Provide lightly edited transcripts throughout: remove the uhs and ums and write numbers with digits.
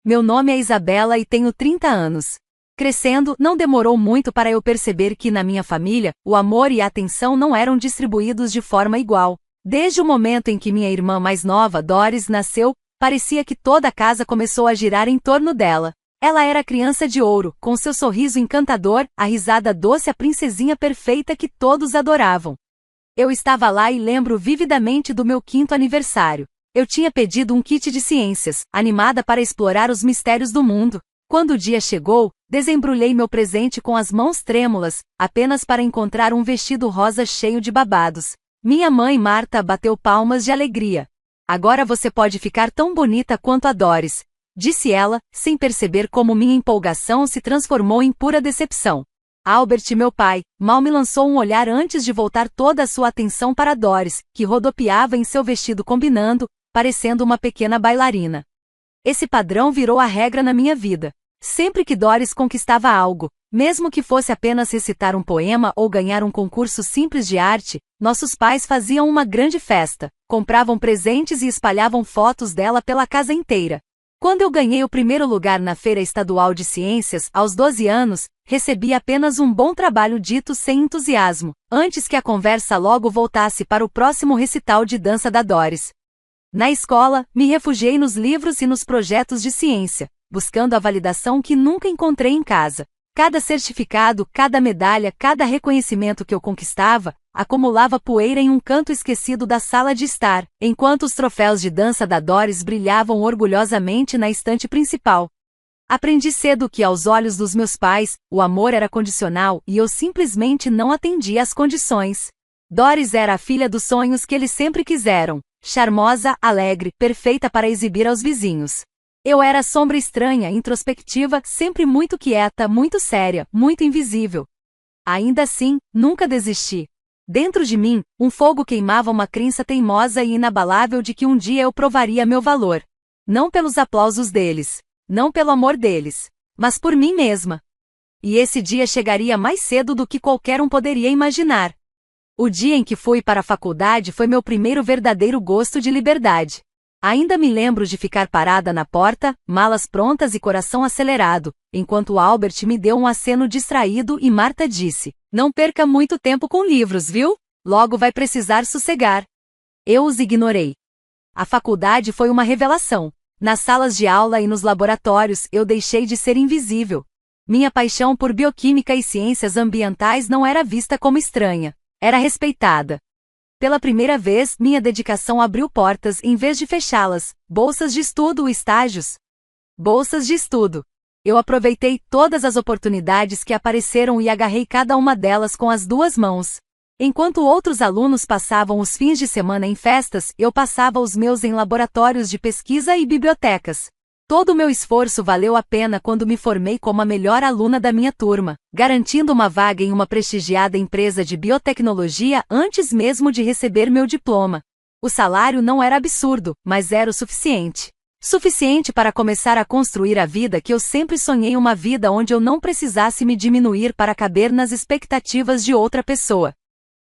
Meu nome é Isabela e tenho 30 anos. Crescendo, não demorou muito para eu perceber que na minha família, o amor e a atenção não eram distribuídos de forma igual. Desde o momento em que minha irmã mais nova, Doris, nasceu, parecia que toda a casa começou a girar em torno dela. Ela era a criança de ouro, com seu sorriso encantador, a risada doce, a princesinha perfeita que todos adoravam. Eu estava lá e lembro vividamente do meu 5º aniversário. Eu tinha pedido um kit de ciências, animada para explorar os mistérios do mundo. Quando o dia chegou, desembrulhei meu presente com as mãos trêmulas, apenas para encontrar um vestido rosa cheio de babados. Minha mãe Marta bateu palmas de alegria. Agora você pode ficar tão bonita quanto a Doris, disse ela, sem perceber como minha empolgação se transformou em pura decepção. Albert, meu pai, mal me lançou um olhar antes de voltar toda a sua atenção para Doris, que rodopiava em seu vestido combinando, parecendo uma pequena bailarina. Esse padrão virou a regra na minha vida. Sempre que Doris conquistava algo, mesmo que fosse apenas recitar um poema ou ganhar um concurso simples de arte, nossos pais faziam uma grande festa, compravam presentes e espalhavam fotos dela pela casa inteira. Quando eu ganhei o primeiro lugar na Feira Estadual de Ciências, aos 12 anos, recebi apenas um bom trabalho dito sem entusiasmo, antes que a conversa logo voltasse para o próximo recital de dança da Doris. Na escola, me refugiei nos livros e nos projetos de ciência, buscando a validação que nunca encontrei em casa. Cada certificado, cada medalha, cada reconhecimento que eu conquistava, acumulava poeira em um canto esquecido da sala de estar, enquanto os troféus de dança da Doris brilhavam orgulhosamente na estante principal. Aprendi cedo que, aos olhos dos meus pais, o amor era condicional e eu simplesmente não atendia às condições. Doris era a filha dos sonhos que eles sempre quiseram, charmosa, alegre, perfeita para exibir aos vizinhos. Eu era a sombra estranha, introspectiva, sempre muito quieta, muito séria, muito invisível. Ainda assim, nunca desisti. Dentro de mim, um fogo queimava, uma crença teimosa e inabalável de que um dia eu provaria meu valor. Não pelos aplausos deles, não pelo amor deles, mas por mim mesma. E esse dia chegaria mais cedo do que qualquer um poderia imaginar. O dia em que fui para a faculdade foi meu primeiro verdadeiro gosto de liberdade. Ainda me lembro de ficar parada na porta, malas prontas e coração acelerado, enquanto Albert me deu um aceno distraído e Marta disse: "Não perca muito tempo com livros, viu? Logo vai precisar sossegar." Eu os ignorei. A faculdade foi uma revelação. Nas salas de aula e nos laboratórios, eu deixei de ser invisível. Minha paixão por bioquímica e ciências ambientais não era vista como estranha. Era respeitada. Pela primeira vez, minha dedicação abriu portas em vez de fechá-las. Bolsas de estudo e estágios. Bolsas de estudo. Eu aproveitei todas as oportunidades que apareceram e agarrei cada uma delas com as 2 mãos. Enquanto outros alunos passavam os fins de semana em festas, eu passava os meus em laboratórios de pesquisa e bibliotecas. Todo o meu esforço valeu a pena quando me formei como a melhor aluna da minha turma, garantindo uma vaga em uma prestigiada empresa de biotecnologia antes mesmo de receber meu diploma. O salário não era absurdo, mas era o suficiente. Suficiente para começar a construir a vida que eu sempre sonhei, uma vida onde eu não precisasse me diminuir para caber nas expectativas de outra pessoa.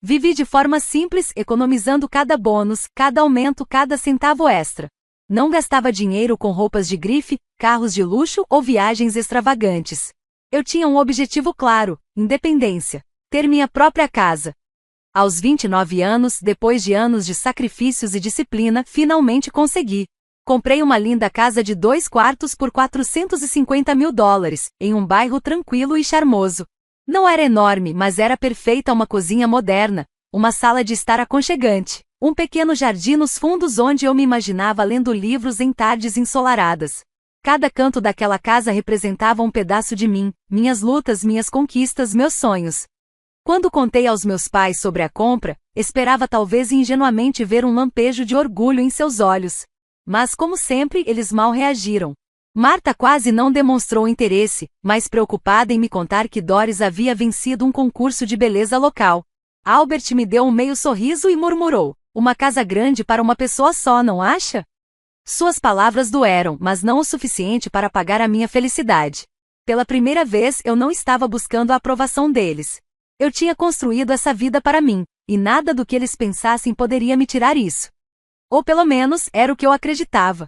Vivi de forma simples, economizando cada bônus, cada aumento, cada centavo extra. Não gastava dinheiro com roupas de grife, carros de luxo ou viagens extravagantes. Eu tinha um objetivo claro: independência. Ter minha própria casa. Aos 29 anos, depois de anos de sacrifícios e disciplina, finalmente consegui. Comprei uma linda casa de 2 quartos por $450 mil, em um bairro tranquilo e charmoso. Não era enorme, mas era perfeita: uma cozinha moderna, uma sala de estar aconchegante, um pequeno jardim nos fundos onde eu me imaginava lendo livros em tardes ensolaradas. Cada canto daquela casa representava um pedaço de mim, minhas lutas, minhas conquistas, meus sonhos. Quando contei aos meus pais sobre a compra, esperava talvez ingenuamente ver um lampejo de orgulho em seus olhos. Mas, como sempre, eles mal reagiram. Marta quase não demonstrou interesse, mais preocupada em me contar que Doris havia vencido um concurso de beleza local. Albert me deu um meio sorriso e murmurou: "Uma casa grande para uma pessoa só, não acha?" Suas palavras doeram, mas não o suficiente para apagar a minha felicidade. Pela primeira vez eu não estava buscando a aprovação deles. Eu tinha construído essa vida para mim, e nada do que eles pensassem poderia me tirar isso. Ou pelo menos, era o que eu acreditava.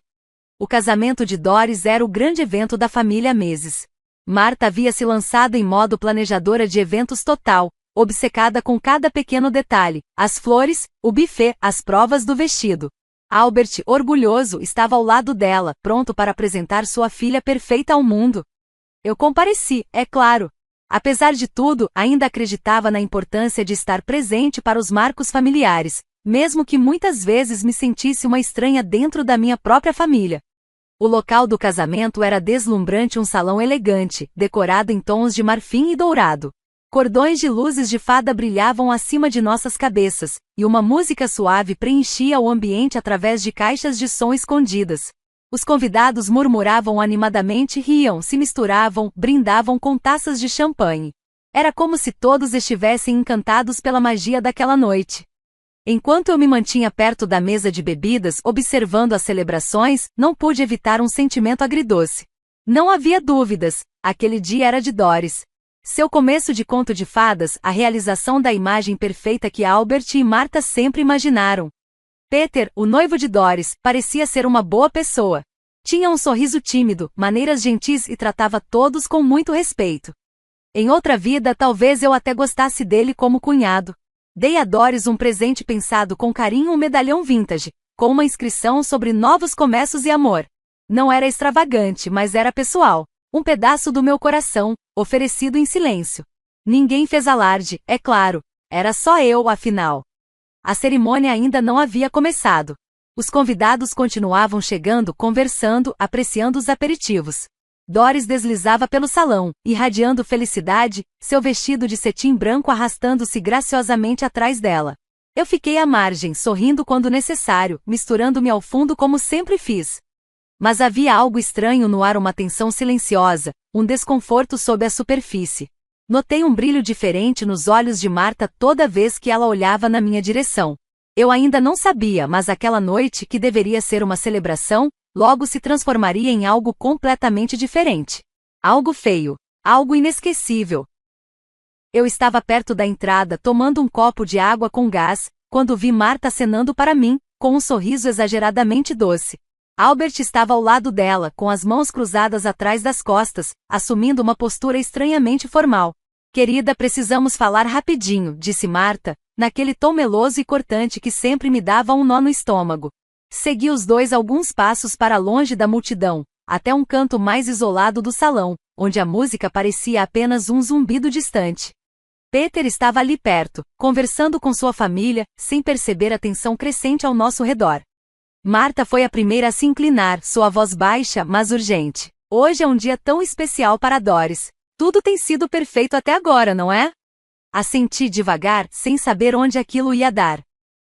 O casamento de Doris era o grande evento da família há meses. Marta havia se lançado em modo planejadora de eventos total, obcecada com cada pequeno detalhe, as flores, o buffet, as provas do vestido. Albert, orgulhoso, estava ao lado dela, pronto para apresentar sua filha perfeita ao mundo. Eu compareci, é claro. Apesar de tudo, ainda acreditava na importância de estar presente para os marcos familiares, mesmo que muitas vezes me sentisse uma estranha dentro da minha própria família. O local do casamento era deslumbrante, um salão elegante, decorado em tons de marfim e dourado. Cordões de luzes de fada brilhavam acima de nossas cabeças, e uma música suave preenchia o ambiente através de caixas de som escondidas. Os convidados murmuravam animadamente, riam, se misturavam, brindavam com taças de champanhe. Era como se todos estivessem encantados pela magia daquela noite. Enquanto eu me mantinha perto da mesa de bebidas, observando as celebrações, não pude evitar um sentimento agridoce. Não havia dúvidas, aquele dia era de Doris. Seu começo de conto de fadas, a realização da imagem perfeita que Albert e Marta sempre imaginaram. Peter, o noivo de Doris, parecia ser uma boa pessoa. Tinha um sorriso tímido, maneiras gentis e tratava todos com muito respeito. Em outra vida talvez eu até gostasse dele como cunhado. Dei a Doris um presente pensado com carinho, um medalhão vintage, com uma inscrição sobre novos começos e amor. Não era extravagante, mas era pessoal. Um pedaço do meu coração, oferecido em silêncio. Ninguém fez alarde, é claro. Era só eu, afinal. A cerimônia ainda não havia começado. Os convidados continuavam chegando, conversando, apreciando os aperitivos. Doris deslizava pelo salão, irradiando felicidade, seu vestido de cetim branco arrastando-se graciosamente atrás dela. Eu fiquei à margem, sorrindo quando necessário, misturando-me ao fundo como sempre fiz. Mas havia algo estranho no ar, uma tensão silenciosa, um desconforto sob a superfície. Notei um brilho diferente nos olhos de Marta toda vez que ela olhava na minha direção. Eu ainda não sabia, mas aquela noite, que deveria ser uma celebração, logo se transformaria em algo completamente diferente. Algo feio. Algo inesquecível. Eu estava perto da entrada tomando um copo de água com gás, quando vi Marta acenando para mim, com um sorriso exageradamente doce. Albert estava ao lado dela, com as mãos cruzadas atrás das costas, assumindo uma postura estranhamente formal. Querida, precisamos falar rapidinho, disse Marta, naquele tom meloso e cortante que sempre me dava um nó no estômago. Segui os dois alguns passos para longe da multidão, até um canto mais isolado do salão, onde a música parecia apenas um zumbido distante. Peter estava ali perto, conversando com sua família, sem perceber a tensão crescente ao nosso redor. Marta foi a primeira a se inclinar, sua voz baixa, mas urgente. Hoje é um dia tão especial para Doris. Tudo tem sido perfeito até agora, não é? Assenti devagar, sem saber onde aquilo ia dar.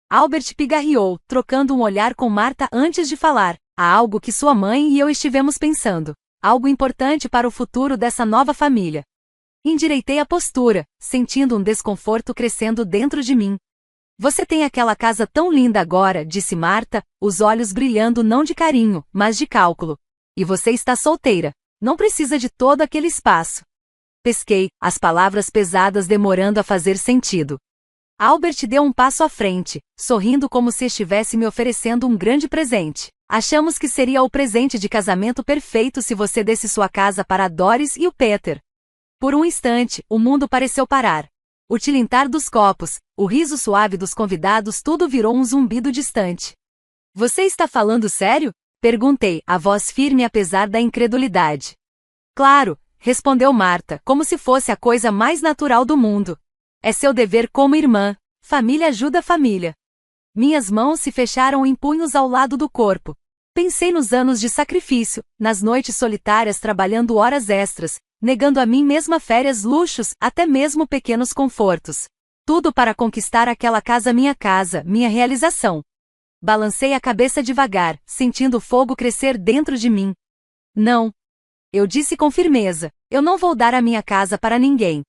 Albert pigarreou, trocando um olhar com Marta antes de falar. Há algo que sua mãe e eu estivemos pensando. Algo importante para o futuro dessa nova família. Endireitei a postura, sentindo um desconforto crescendo dentro de mim. Você tem aquela casa tão linda agora, disse Marta, os olhos brilhando não de carinho, mas de cálculo. E você está solteira. Não precisa de todo aquele espaço. Pesquei, as palavras pesadas demorando a fazer sentido. Albert deu um passo à frente, sorrindo como se estivesse me oferecendo um grande presente. Achamos que seria o presente de casamento perfeito se você desse sua casa para a Doris e o Peter. Por um instante, o mundo pareceu parar. O tilintar dos copos, o riso suave dos convidados, tudo virou um zumbido distante. Você está falando sério? Perguntei, a voz firme apesar da incredulidade. Claro, respondeu Marta, como se fosse a coisa mais natural do mundo. É seu dever como irmã. Família ajuda família. Minhas mãos se fecharam em punhos ao lado do corpo. Pensei nos anos de sacrifício, nas noites solitárias trabalhando horas extras, negando a mim mesma férias, luxos, até mesmo pequenos confortos. Tudo para conquistar aquela casa, minha realização. Balancei a cabeça devagar, sentindo o fogo crescer dentro de mim. Não. Eu disse com firmeza, eu não vou dar a minha casa para ninguém.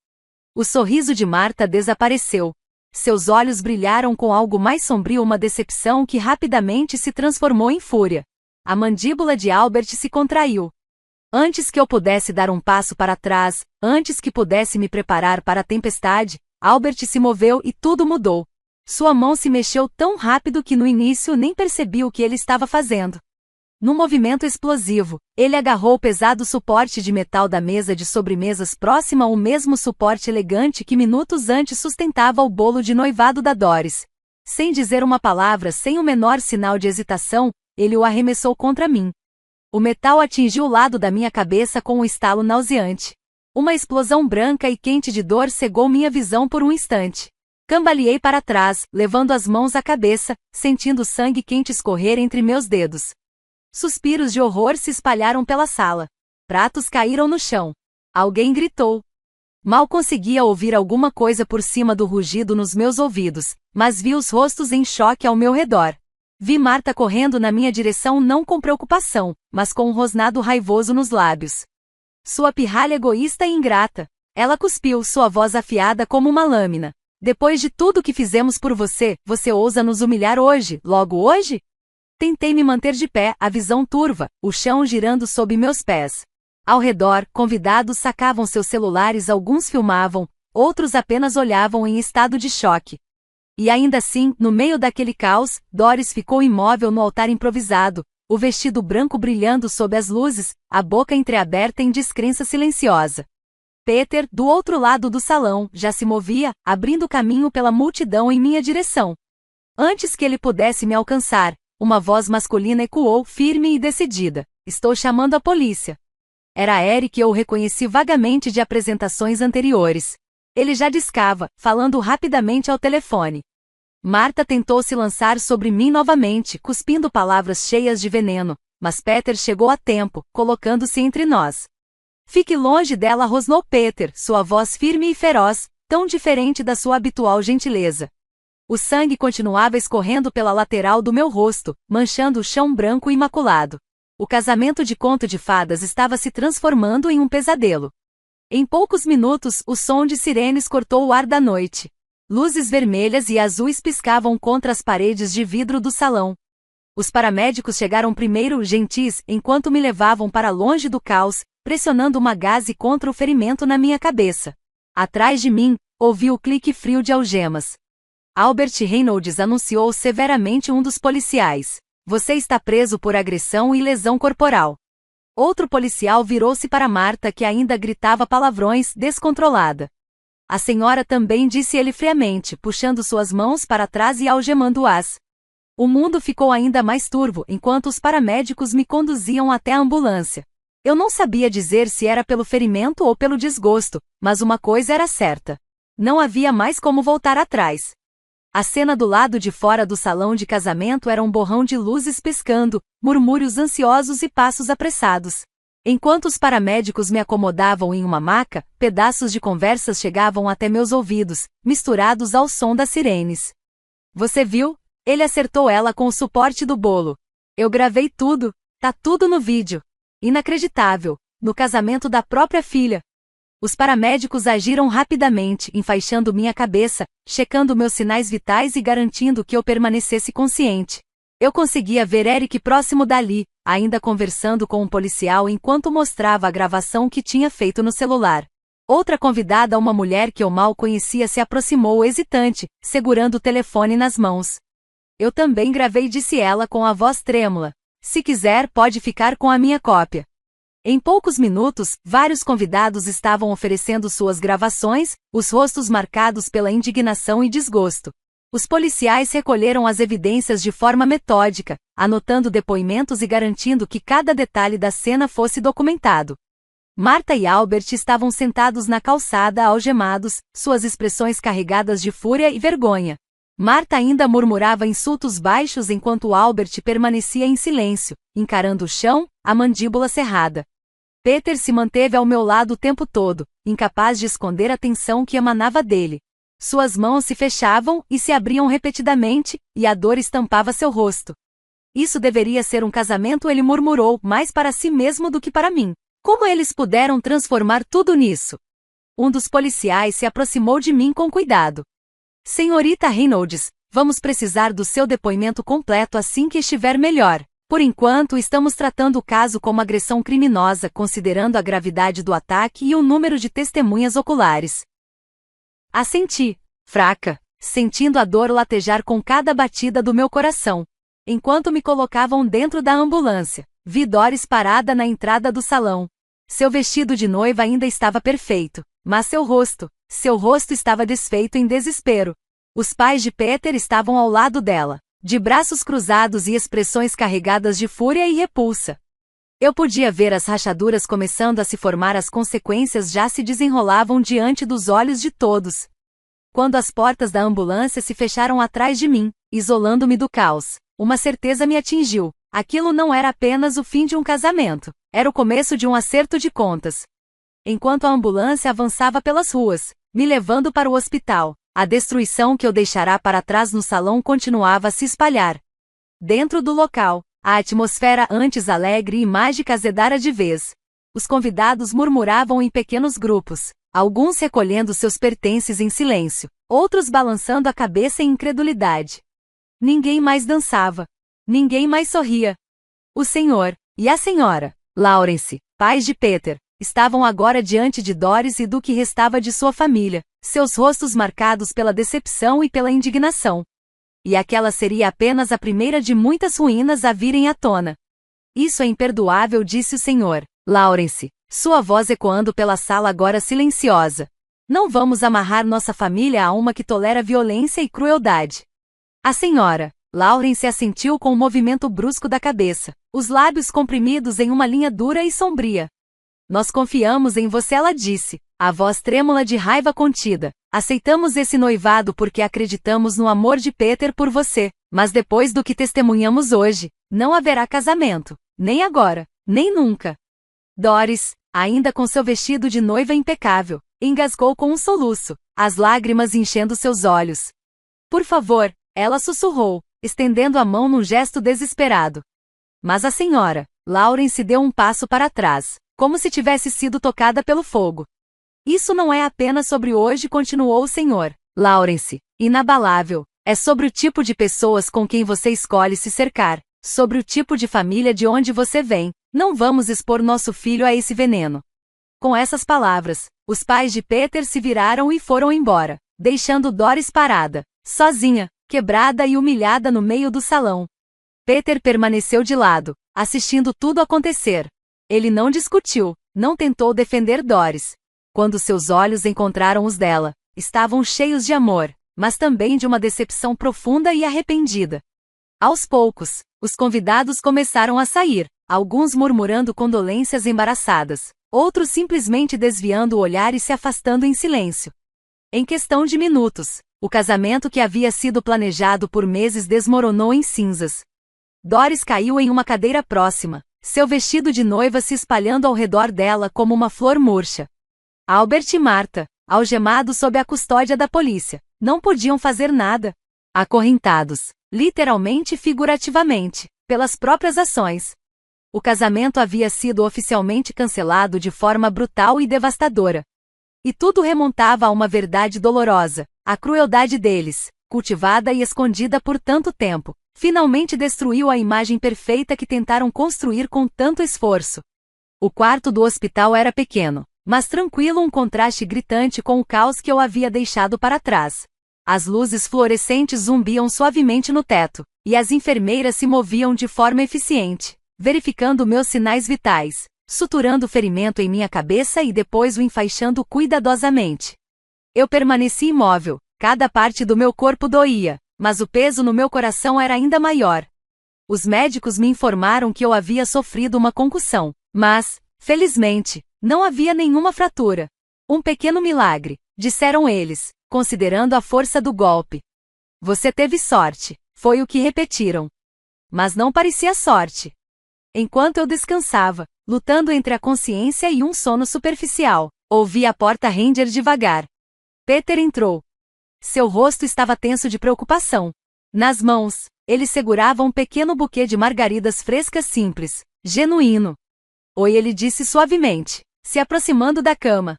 O sorriso de Marta desapareceu. Seus olhos brilharam com algo mais sombrio, uma decepção que rapidamente se transformou em fúria. A mandíbula de Albert se contraiu. Antes que eu pudesse dar um passo para trás, antes que pudesse me preparar para a tempestade, Albert se moveu e tudo mudou. Sua mão se mexeu tão rápido que no início nem percebi o que ele estava fazendo. Num movimento explosivo, ele agarrou o pesado suporte de metal da mesa de sobremesas próxima ao mesmo suporte elegante que minutos antes sustentava o bolo de noivado da Doris. Sem dizer uma palavra, sem o menor sinal de hesitação, ele o arremessou contra mim. O metal atingiu o lado da minha cabeça com um estalo nauseante. Uma explosão branca e quente de dor cegou minha visão por um instante. Cambaleei para trás, levando as mãos à cabeça, sentindo o sangue quente escorrer entre meus dedos. Suspiros de horror se espalharam pela sala. Pratos caíram no chão. Alguém gritou. Mal conseguia ouvir alguma coisa por cima do rugido nos meus ouvidos, mas vi os rostos em choque ao meu redor. Vi Marta correndo na minha direção não com preocupação, mas com um rosnado raivoso nos lábios. Sua pirralha egoísta e ingrata. Ela cuspiu, sua voz afiada como uma lâmina. Depois de tudo que fizemos por você, você ousa nos humilhar hoje, logo hoje? Tentei me manter de pé, a visão turva, o chão girando sob meus pés. Ao redor, convidados sacavam seus celulares, alguns filmavam, outros apenas olhavam em estado de choque. E ainda assim, no meio daquele caos, Doris ficou imóvel no altar improvisado, o vestido branco brilhando sob as luzes, a boca entreaberta em descrença silenciosa. Peter, do outro lado do salão, já se movia, abrindo caminho pela multidão em minha direção. Antes que ele pudesse me alcançar, uma voz masculina ecoou, firme e decidida. Estou chamando a polícia. Era Eric, eu o reconheci vagamente de apresentações anteriores. Ele já discava, falando rapidamente ao telefone. Marta tentou se lançar sobre mim novamente, cuspindo palavras cheias de veneno, mas Peter chegou a tempo, colocando-se entre nós. Fique longe dela, rosnou Peter, sua voz firme e feroz, tão diferente da sua habitual gentileza. O sangue continuava escorrendo pela lateral do meu rosto, manchando o chão branco e imaculado. O casamento de conto de fadas estava se transformando em um pesadelo. Em poucos minutos, o som de sirenes cortou o ar da noite. Luzes vermelhas e azuis piscavam contra as paredes de vidro do salão. Os paramédicos chegaram primeiro, gentis, enquanto me levavam para longe do caos, pressionando uma gaze contra o ferimento na minha cabeça. Atrás de mim, ouvi o clique frio de algemas. Albert Reynolds anunciou severamente um dos policiais. Você está preso por agressão e lesão corporal. Outro policial virou-se para Marta, que ainda gritava palavrões, descontrolada. A senhora também, disse ele friamente, puxando suas mãos para trás e algemando-as. O mundo ficou ainda mais turvo enquanto os paramédicos me conduziam até a ambulância. Eu não sabia dizer se era pelo ferimento ou pelo desgosto, mas uma coisa era certa. Não havia mais como voltar atrás. A cena do lado de fora do salão de casamento era um borrão de luzes piscando, murmúrios ansiosos e passos apressados. Enquanto os paramédicos me acomodavam em uma maca, pedaços de conversas chegavam até meus ouvidos, misturados ao som das sirenes. Você viu? Ele acertou ela com o suporte do bolo. Eu gravei tudo, tá tudo no vídeo. Inacreditável, no casamento da própria filha. Os paramédicos agiram rapidamente, enfaixando minha cabeça, checando meus sinais vitais e garantindo que eu permanecesse consciente. Eu conseguia ver Eric próximo dali, ainda conversando com um policial enquanto mostrava a gravação que tinha feito no celular. Outra convidada, uma mulher que eu mal conhecia, se aproximou hesitante, segurando o telefone nas mãos. Eu também gravei, disse ela com a voz trêmula. Se quiser, pode ficar com a minha cópia. Em poucos minutos, vários convidados estavam oferecendo suas gravações, os rostos marcados pela indignação e desgosto. Os policiais recolheram as evidências de forma metódica, anotando depoimentos e garantindo que cada detalhe da cena fosse documentado. Marta e Albert estavam sentados na calçada, algemados, suas expressões carregadas de fúria e vergonha. Marta ainda murmurava insultos baixos enquanto Albert permanecia em silêncio, encarando o chão, a mandíbula cerrada. Peter se manteve ao meu lado o tempo todo, incapaz de esconder a tensão que emanava dele. Suas mãos se fechavam e se abriam repetidamente, e a dor estampava seu rosto. Isso deveria ser um casamento, ele murmurou, mais para si mesmo do que para mim. Como eles puderam transformar tudo nisso? Um dos policiais se aproximou de mim com cuidado. Senhorita Reynolds, vamos precisar do seu depoimento completo assim que estiver melhor. Por enquanto, estamos tratando o caso como agressão criminosa, considerando a gravidade do ataque e o número de testemunhas oculares. Assenti, fraca, sentindo a dor latejar com cada batida do meu coração. Enquanto me colocavam dentro da ambulância, vi Doris parada na entrada do salão. Seu vestido de noiva ainda estava perfeito, mas seu rosto estava desfeito em desespero. Os pais de Peter estavam ao lado dela, de braços cruzados e expressões carregadas de fúria e repulsa. Eu podia ver as rachaduras começando a se formar, as consequências já se desenrolavam diante dos olhos de todos. Quando as portas da ambulância se fecharam atrás de mim, isolando-me do caos, uma certeza me atingiu. Aquilo não era apenas o fim de um casamento, era o começo de um acerto de contas. Enquanto a ambulância avançava pelas ruas, me levando para o hospital, a destruição que eu deixara para trás no salão continuava a se espalhar. Dentro do local, a atmosfera antes alegre e mágica azedara de vez. Os convidados murmuravam em pequenos grupos, alguns recolhendo seus pertences em silêncio, outros balançando a cabeça em incredulidade. Ninguém mais dançava. Ninguém mais sorria. O senhor e a senhora Lawrence, pais de Peter, estavam agora diante de Doris e do que restava de sua família, seus rostos marcados pela decepção e pela indignação. E aquela seria apenas a primeira de muitas ruínas a virem à tona. Isso é imperdoável, disse o senhor Lawrence, sua voz ecoando pela sala agora silenciosa. Não vamos amarrar nossa família a uma que tolera violência e crueldade. A senhora Lawrence assentiu com um movimento brusco da cabeça, os lábios comprimidos em uma linha dura e sombria. Nós confiamos em você, ela disse, a voz trêmula de raiva contida. Aceitamos esse noivado porque acreditamos no amor de Peter por você, mas depois do que testemunhamos hoje, não haverá casamento, nem agora, nem nunca. Doris, ainda com seu vestido de noiva impecável, engasgou com um soluço, as lágrimas enchendo seus olhos. Por favor, ela sussurrou, estendendo a mão num gesto desesperado. Mas a senhora Lawrence deu um passo para trás, como se tivesse sido tocada pelo fogo. Isso não é apenas sobre hoje, continuou o senhor Lawrence, inabalável, é sobre o tipo de pessoas com quem você escolhe se cercar, sobre o tipo de família de onde você vem. Não vamos expor nosso filho a esse veneno. Com essas palavras, os pais de Peter se viraram e foram embora, deixando Doris parada, sozinha, quebrada e humilhada no meio do salão. Peter permaneceu de lado, assistindo tudo acontecer. Ele não discutiu, não tentou defender Doris. Quando seus olhos encontraram os dela, estavam cheios de amor, mas também de uma decepção profunda e arrependida. Aos poucos, os convidados começaram a sair, alguns murmurando condolências embaraçadas, outros simplesmente desviando o olhar e se afastando em silêncio. Em questão de minutos, o casamento que havia sido planejado por meses desmoronou em cinzas. Doris caiu em uma cadeira próxima, seu vestido de noiva se espalhando ao redor dela como uma flor murcha. Albert e Martha, algemados sob a custódia da polícia, não podiam fazer nada. Acorrentados, literalmente e figurativamente, pelas próprias ações. O casamento havia sido oficialmente cancelado de forma brutal e devastadora. E tudo remontava a uma verdade dolorosa: a crueldade deles, cultivada e escondida por tanto tempo, finalmente destruiu a imagem perfeita que tentaram construir com tanto esforço. O quarto do hospital era pequeno, mas tranquilo, um contraste gritante com o caos que eu havia deixado para trás. As luzes fluorescentes zumbiam suavemente no teto, e as enfermeiras se moviam de forma eficiente, verificando meus sinais vitais, suturando o ferimento em minha cabeça e depois o enfaixando cuidadosamente. Eu permaneci imóvel, cada parte do meu corpo doía, mas o peso no meu coração era ainda maior. Os médicos me informaram que eu havia sofrido uma concussão, mas, felizmente, não havia nenhuma fratura. Um pequeno milagre, disseram eles, considerando a força do golpe. Você teve sorte, foi o que repetiram. Mas não parecia sorte. Enquanto eu descansava, lutando entre a consciência e um sono superficial, ouvi a porta ranger devagar. Peter entrou. Seu rosto estava tenso de preocupação. Nas mãos, ele segurava um pequeno buquê de margaridas frescas simples, genuíno. Oi, ele disse suavemente, se aproximando da cama.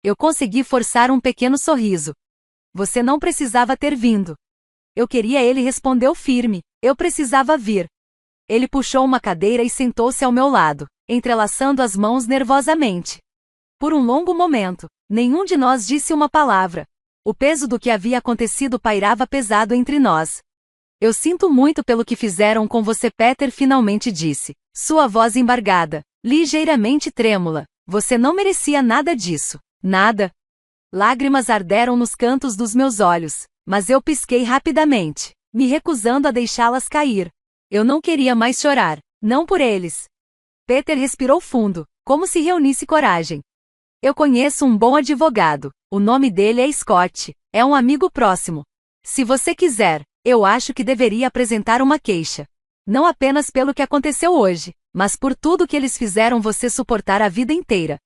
Eu consegui forçar um pequeno sorriso. Você não precisava ter vindo. Eu queria, ele respondeu firme, eu precisava vir. Ele puxou uma cadeira e sentou-se ao meu lado, entrelaçando as mãos nervosamente. Por um longo momento, nenhum de nós disse uma palavra. O peso do que havia acontecido pairava pesado entre nós. Eu sinto muito pelo que fizeram com você, Peter finalmente disse. Sua voz embargada, ligeiramente trêmula. Você não merecia nada disso. Nada. Lágrimas arderam nos cantos dos meus olhos, mas eu pisquei rapidamente, me recusando a deixá-las cair. Eu não queria mais chorar, não por eles. Peter respirou fundo, como se reunisse coragem. Eu conheço um bom advogado. O nome dele é Scott. É um amigo próximo. Se você quiser, eu acho que deveria apresentar uma queixa. Não apenas pelo que aconteceu hoje, mas por tudo que eles fizeram você suportar a vida inteira.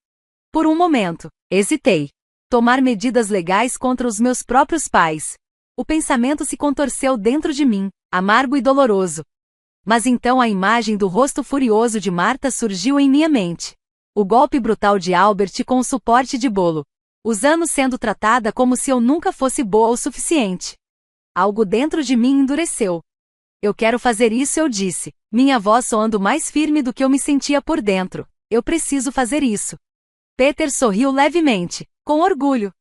Por um momento, hesitei. Tomar medidas legais contra os meus próprios pais. O pensamento se contorceu dentro de mim, amargo e doloroso. Mas então a imagem do rosto furioso de Marta surgiu em minha mente. O golpe brutal de Albert com o suporte de bolo. Os anos sendo tratada como se eu nunca fosse boa o suficiente. Algo dentro de mim endureceu. Eu quero fazer isso, eu disse, minha voz soando mais firme do que eu me sentia por dentro. Eu preciso fazer isso. Peter sorriu levemente, com orgulho.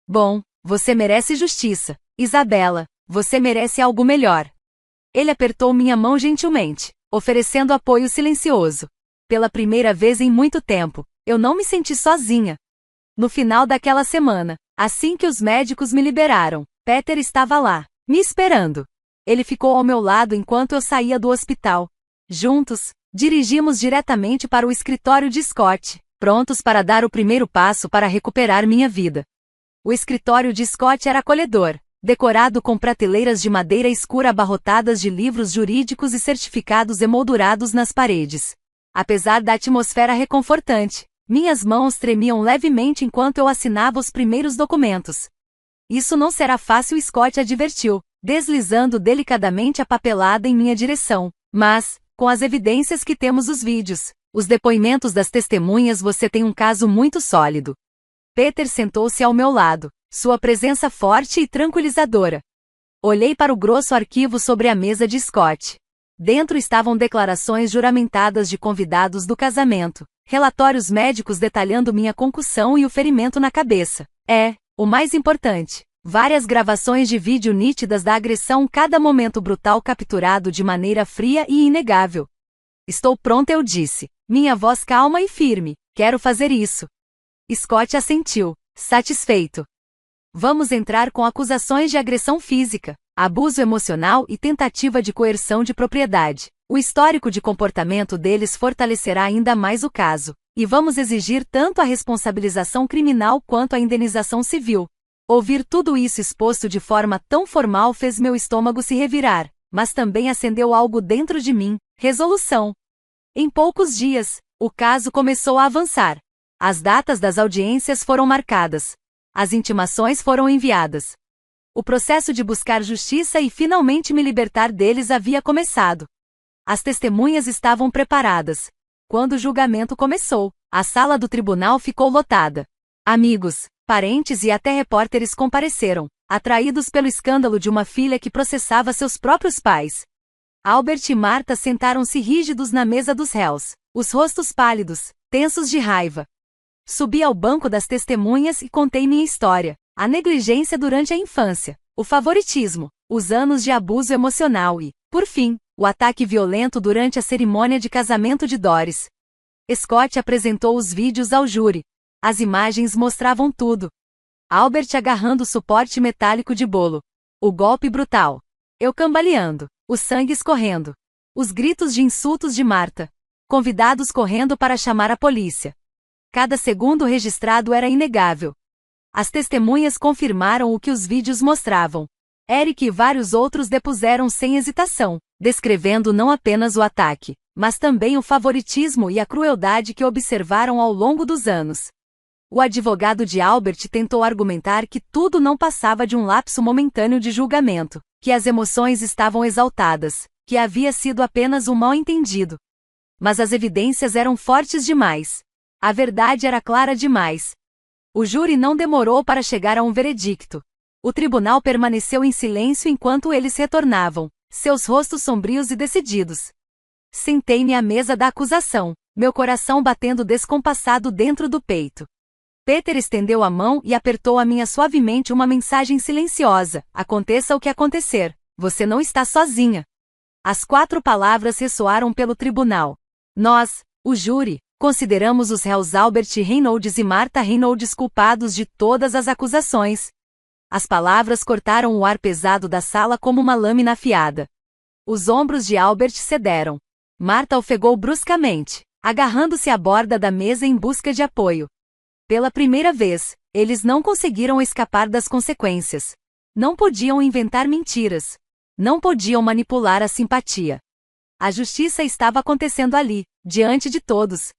Bom, você merece justiça. Isabela, você merece algo melhor. Ele apertou minha mão gentilmente, oferecendo apoio silencioso. Pela primeira vez em muito tempo, eu não me senti sozinha. No final daquela semana, assim que os médicos me liberaram, Peter estava lá, me esperando. Ele ficou ao meu lado enquanto eu saía do hospital. Juntos, dirigimos diretamente para o escritório de Scott, prontos para dar o primeiro passo para recuperar minha vida. O escritório de Scott era acolhedor, decorado com prateleiras de madeira escura abarrotadas de livros jurídicos e certificados emoldurados nas paredes. Apesar da atmosfera reconfortante, minhas mãos tremiam levemente enquanto eu assinava os primeiros documentos. Isso não será fácil, Scott advertiu, deslizando delicadamente a papelada em minha direção. Mas, com as evidências que temos, os vídeos, os depoimentos das testemunhas, você tem um caso muito sólido. Peter sentou-se ao meu lado, sua presença forte e tranquilizadora. Olhei para o grosso arquivo sobre a mesa de Scott. Dentro estavam declarações juramentadas de convidados do casamento, relatórios médicos detalhando minha concussão e o ferimento na cabeça. O mais importante, várias gravações de vídeo nítidas da agressão, cada momento brutal capturado de maneira fria e inegável. Estou pronta, eu disse, minha voz calma e firme. Quero fazer isso. Scott assentiu, satisfeito. Vamos entrar com acusações de agressão física, abuso emocional e tentativa de coerção de propriedade. O histórico de comportamento deles fortalecerá ainda mais o caso, e vamos exigir tanto a responsabilização criminal quanto a indenização civil. Ouvir tudo isso exposto de forma tão formal fez meu estômago se revirar, mas também acendeu algo dentro de mim, resolução. Em poucos dias, o caso começou a avançar. As datas das audiências foram marcadas. As intimações foram enviadas. O processo de buscar justiça e finalmente me libertar deles havia começado. As testemunhas estavam preparadas. Quando o julgamento começou, a sala do tribunal ficou lotada. Amigos, parentes e até repórteres compareceram, atraídos pelo escândalo de uma filha que processava seus próprios pais. Albert e Marta sentaram-se rígidos na mesa dos réus, os rostos pálidos, tensos de raiva. Subi ao banco das testemunhas e contei minha história, a negligência durante a infância, o favoritismo, os anos de abuso emocional e, por fim, o ataque violento durante a cerimônia de casamento de Doris. Scott apresentou os vídeos ao júri. As imagens mostravam tudo. Albert agarrando o suporte metálico de bolo. O golpe brutal. Eu cambaleando. O sangue escorrendo. Os gritos de insultos de Marta. Convidados correndo para chamar a polícia. Cada segundo registrado era inegável. As testemunhas confirmaram o que os vídeos mostravam. Eric e vários outros depuseram sem hesitação, descrevendo não apenas o ataque, mas também o favoritismo e a crueldade que observaram ao longo dos anos. O advogado de Albert tentou argumentar que tudo não passava de um lapso momentâneo de julgamento, que as emoções estavam exaltadas, que havia sido apenas um mal-entendido. Mas as evidências eram fortes demais. A verdade era clara demais. O júri não demorou para chegar a um veredicto. O tribunal permaneceu em silêncio enquanto eles retornavam, seus rostos sombrios e decididos. Sentei-me à mesa da acusação, meu coração batendo descompassado dentro do peito. Peter estendeu a mão e apertou a minha suavemente, uma mensagem silenciosa: aconteça o que acontecer, Você não está sozinha. As 4 palavras ressoaram pelo tribunal. Nós, o júri, consideramos os réus Albert Reynolds e Martha Reynolds culpados de todas as acusações. As palavras cortaram o ar pesado da sala como uma lâmina afiada. Os ombros de Albert cederam. Martha ofegou bruscamente, agarrando-se à borda da mesa em busca de apoio. Pela primeira vez, eles não conseguiram escapar das consequências. Não podiam inventar mentiras. Não podiam manipular a simpatia. A justiça estava acontecendo ali, diante de todos.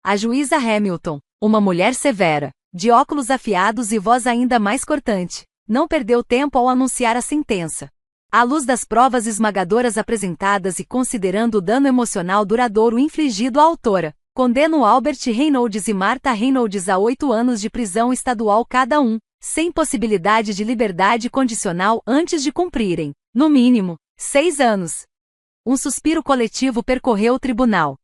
A juíza Hamilton, uma mulher severa, de óculos afiados e voz ainda mais cortante, não perdeu tempo ao anunciar a sentença. À luz das provas esmagadoras apresentadas e considerando o dano emocional duradouro infligido à autora, condeno Albert Reynolds e Martha Reynolds a 8 anos de prisão estadual cada um, sem possibilidade de liberdade condicional antes de cumprirem, no mínimo, 6 anos. Um suspiro coletivo percorreu o tribunal.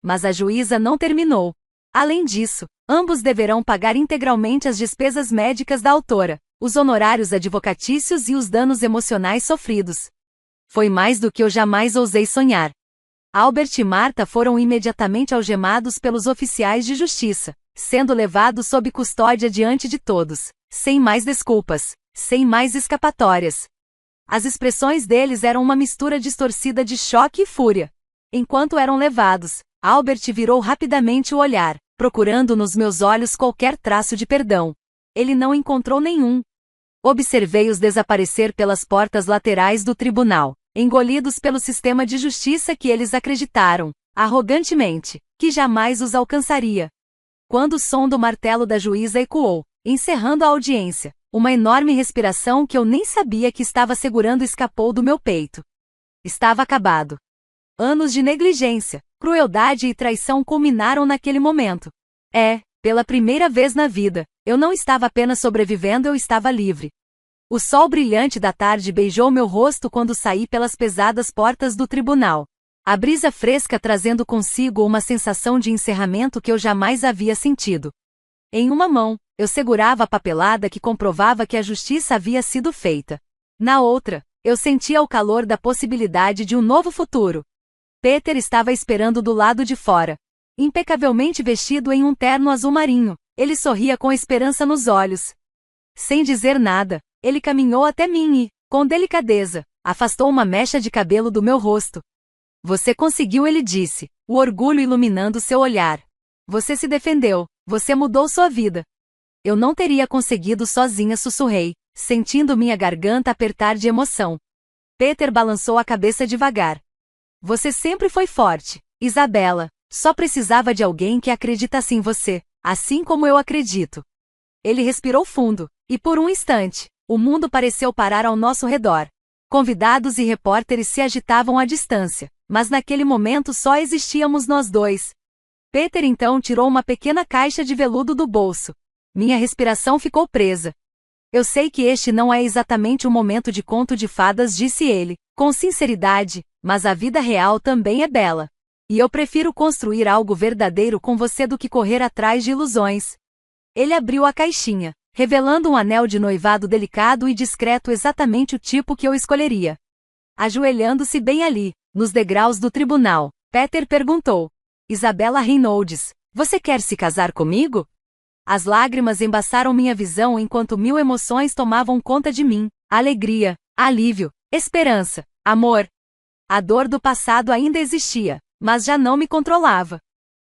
Mas a juíza não terminou. Além disso, ambos deverão pagar integralmente as despesas médicas da autora, os honorários advocatícios e os danos emocionais sofridos. Foi mais do que eu jamais ousei sonhar. Albert e Martha foram imediatamente algemados pelos oficiais de justiça, sendo levados sob custódia diante de todos, sem mais desculpas, sem mais escapatórias. As expressões deles eram uma mistura distorcida de choque e fúria. Enquanto eram levados, Albert virou rapidamente o olhar, procurando nos meus olhos qualquer traço de perdão. Ele não encontrou nenhum. Observei-os desaparecer pelas portas laterais do tribunal, engolidos pelo sistema de justiça que eles acreditaram, arrogantemente, que jamais os alcançaria. Quando o som do martelo da juíza ecoou, encerrando a audiência, uma enorme respiração que eu nem sabia que estava segurando escapou do meu peito. Estava acabado. Anos de negligência, crueldade e traição culminaram naquele momento. Pela primeira vez na vida, eu não estava apenas sobrevivendo, eu estava livre. O sol brilhante da tarde beijou meu rosto quando saí pelas pesadas portas do tribunal. A brisa fresca trazendo consigo uma sensação de encerramento que eu jamais havia sentido. Em uma mão, eu segurava a papelada que comprovava que a justiça havia sido feita. Na outra, eu sentia o calor da possibilidade de um novo futuro. Peter estava esperando do lado de fora. Impecavelmente vestido em um terno azul marinho, ele sorria com esperança nos olhos. Sem dizer nada, ele caminhou até mim e, com delicadeza, afastou uma mecha de cabelo do meu rosto. Você conseguiu, ele disse, o orgulho iluminando seu olhar. Você se defendeu, você mudou sua vida. Eu não teria conseguido sozinha, sussurrei, sentindo minha garganta apertar de emoção. Peter balançou a cabeça devagar. Você sempre foi forte, Isabela. Só precisava de alguém que acreditasse em você, assim como eu acredito. Ele respirou fundo, e por um instante, o mundo pareceu parar ao nosso redor. Convidados e repórteres se agitavam à distância, mas naquele momento só existíamos nós dois. Peter então tirou uma pequena caixa de veludo do bolso. Minha respiração ficou presa. Eu sei que este não é exatamente um momento de conto de fadas, disse ele, com sinceridade, mas a vida real também é bela. E eu prefiro construir algo verdadeiro com você do que correr atrás de ilusões. Ele abriu a caixinha, revelando um anel de noivado delicado e discreto, exatamente o tipo que eu escolheria. Ajoelhando-se bem ali, nos degraus do tribunal, Peter perguntou: Isabela Reynolds, você quer se casar comigo? As lágrimas embaçaram minha visão enquanto 1000 emoções tomavam conta de mim: alegria, alívio, esperança, amor. A dor do passado ainda existia, mas já não me controlava.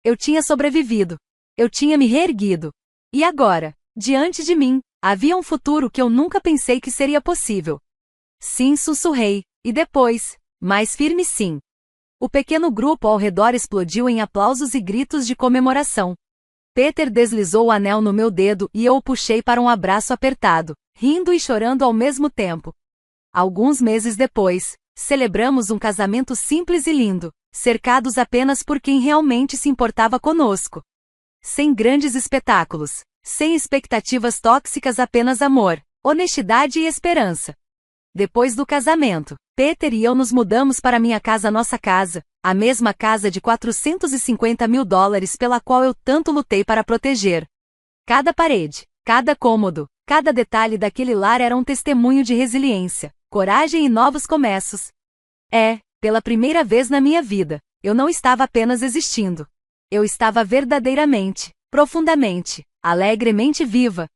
Eu tinha sobrevivido. Eu tinha me reerguido. E agora, diante de mim, havia um futuro que eu nunca pensei que seria possível. Sim, sussurrei, e depois, mais firme sim. O pequeno grupo ao redor explodiu em aplausos e gritos de comemoração. Peter deslizou o anel no meu dedo e eu o puxei para um abraço apertado, rindo e chorando ao mesmo tempo. Alguns meses depois, celebramos um casamento simples e lindo, cercados apenas por quem realmente se importava conosco. Sem grandes espetáculos, sem expectativas tóxicas, apenas amor, honestidade e esperança. Depois do casamento, Peter e eu nos mudamos para minha casa, nossa casa, a mesma casa de $450 mil pela qual eu tanto lutei para proteger. Cada parede, cada cômodo, cada detalhe daquele lar era um testemunho de resiliência, coragem e novos começos. Pela primeira vez na minha vida, eu não estava apenas existindo. Eu estava verdadeiramente, profundamente, alegremente viva.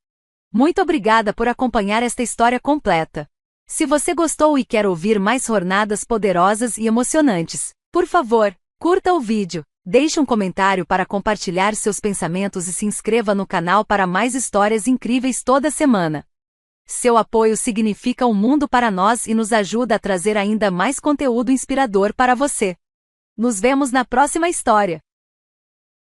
Muito obrigada por acompanhar esta história completa. Se você gostou e quer ouvir mais jornadas poderosas e emocionantes, por favor, curta o vídeo, deixe um comentário para compartilhar seus pensamentos e se inscreva no canal para mais histórias incríveis toda semana. Seu apoio significa um mundo para nós e nos ajuda a trazer ainda mais conteúdo inspirador para você. Nos vemos na próxima história.